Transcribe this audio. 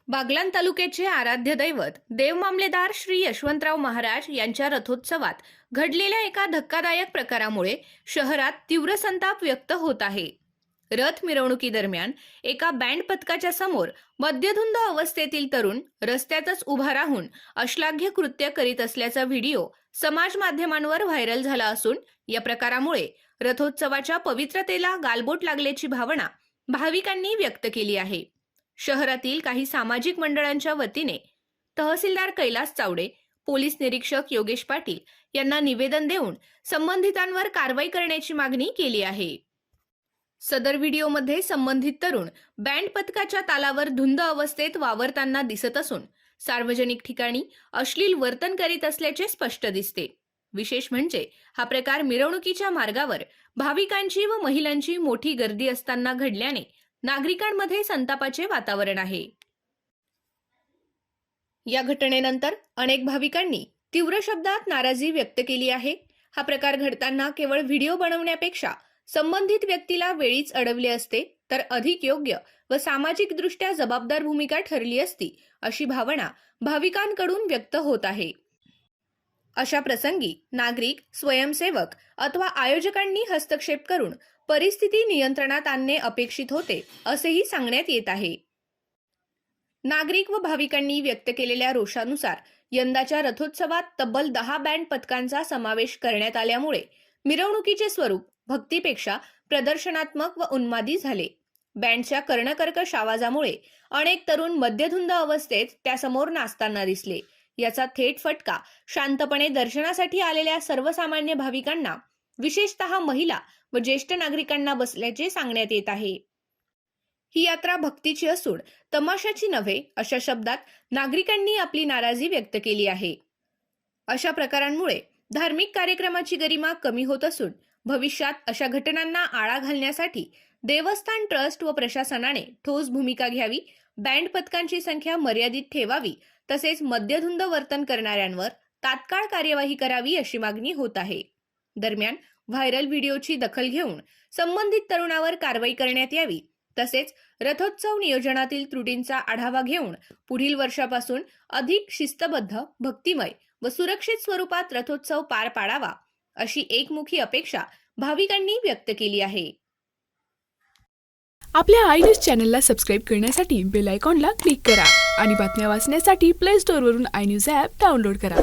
बागलाण तालुक्याचे आराध्य दैवत देवमामलेदार श्री यशवंतराव महाराज यांच्या रथोत्सवात घडलेल्या एका धक्कादायक प्रकारामुळे शहरात तीव्र संताप व्यक्त होत आहे। रथ मिरवणुकीदरम्यान एका बँड पथकाच्या समोर मद्यधुंद अवस्थेतील तरुण रस्त्यातच उभा राहून अश्लाघ्य कृत्य करीत असल्याचा व्हिडिओ समाज माध्यमांवर व्हायरल झाला असून या प्रकारामुळे रथोत्सवाच्या पवित्रतेला गालबोट लागल्याची भावना भाविकांनी व्यक्त केली आहे। शहरातील काही सामाजिक मंडळांच्या वतीने तहसीलदार कैलास चावडे, पोलीस निरीक्षक योगेश पाटील यांना निवेदन देऊन संबंधितांवर कारवाई करण्याची मागणी केली आहे। सदर व्हिडिओमध्ये संबंधित तरुण बँड पथकाच्या तालावर धुंद अवस्थेत वावरताना दिसत असून सार्वजनिक ठिकाणी अश्लील वर्तन करीत असल्याचे स्पष्ट दिसते। विशेष म्हणजे हा प्रकार मिरवणुकीच्या मार्गावर भाविकांची व महिलांची मोठी गर्दी असताना घडल्याने नागरिकांमध्ये संतापाचे वातावरण आहे। या घटनेनंतर अनेक भाविकांनी तीव्र शब्दात नाराजी व्यक्त केली आहे। हा प्रकार घडताना केवळ व्हिडिओ बनवण्यापेक्षा संबंधित व्यक्तीला वेळीच अडवले असते तर अधिक योग्य व सामाजिक दृष्ट्या जबाबदार भूमिका ठरली असती, अशी भावना भाविकांकडून व्यक्त होत आहे। अशा प्रसंगी नागरिक, स्वयंसेवक अथवा आयोजकांनी हस्तक्षेप करून परिस्थिती नियंत्रणात आणणे अपेक्षित होते, असेही सांगण्यात येत आहे। नागरिक व भाविकांनी व्यक्त केलेल्या रोषानुसार यंदाच्या रथोत्सवात तब्बल 10 बँड पथकांचा समावेश करण्यात आल्यामुळे मिरवणुकीचे स्वरूप भक्तीपेक्षा प्रदर्शनात्मक व उन्मादी झाले। बँडच्या कर्णकर्कश आवाजामुळे अनेक तरुण मद्यधुंद अवस्थेत त्यासमोर नाचताना दिसले। याचा थेट फटका शांतपणे दर्शनासाठी आलेल्या सर्वसामान्य भाविकांना, विशेषतः महिला व ज्येष्ठ नागरिकांना बसल्याचे सांगण्यात येत आहे। ही यात्रा भक्तीची असून तमाशाची नव्हे, अशा शब्दात नागरिकांनी आपली नाराजी व्यक्त केली आहे। अशा प्रकारांमुळे धार्मिक कार्यक्रमाची गरिमा कमी होत असून भविष्यात अशा घटनांना आळा घालण्यासाठी देवस्थान ट्रस्ट व प्रशासनाने ठोस भूमिका घ्यावी, बँड पथकांची संख्या मर्यादित ठेवावी, तसेच मद्यधुंद वर्तन करणाऱ्यांवर तात्काळ कार्यवाही करावी, अशी मागणी होत आहे। दरम्यान व्हायरल व्हिडिओची दखल घेऊन संबंधित तरुणावर कारवाई करण्यात यावी, तसेच रथोत्सव नियोजनातील त्रुटींचा आढावा घेऊन पुढील वर्षापासून अधिक शिस्तबद्ध, भक्तिमय व सुरक्षित स्वरूपात रथोत्सव पार पाडावा, अशी एकमुखी अपेक्षा भाविकांनी व्यक्त केली आहे। आपल्या आय न्यूज चॅनलला सबस्क्राईब करण्यासाठी बेल आयकॉनला क्लिक करा आणि बातम्या वाचण्यासाठी प्ले स्टोअरवरून आय न्यूज ॲप डाउनलोड करा।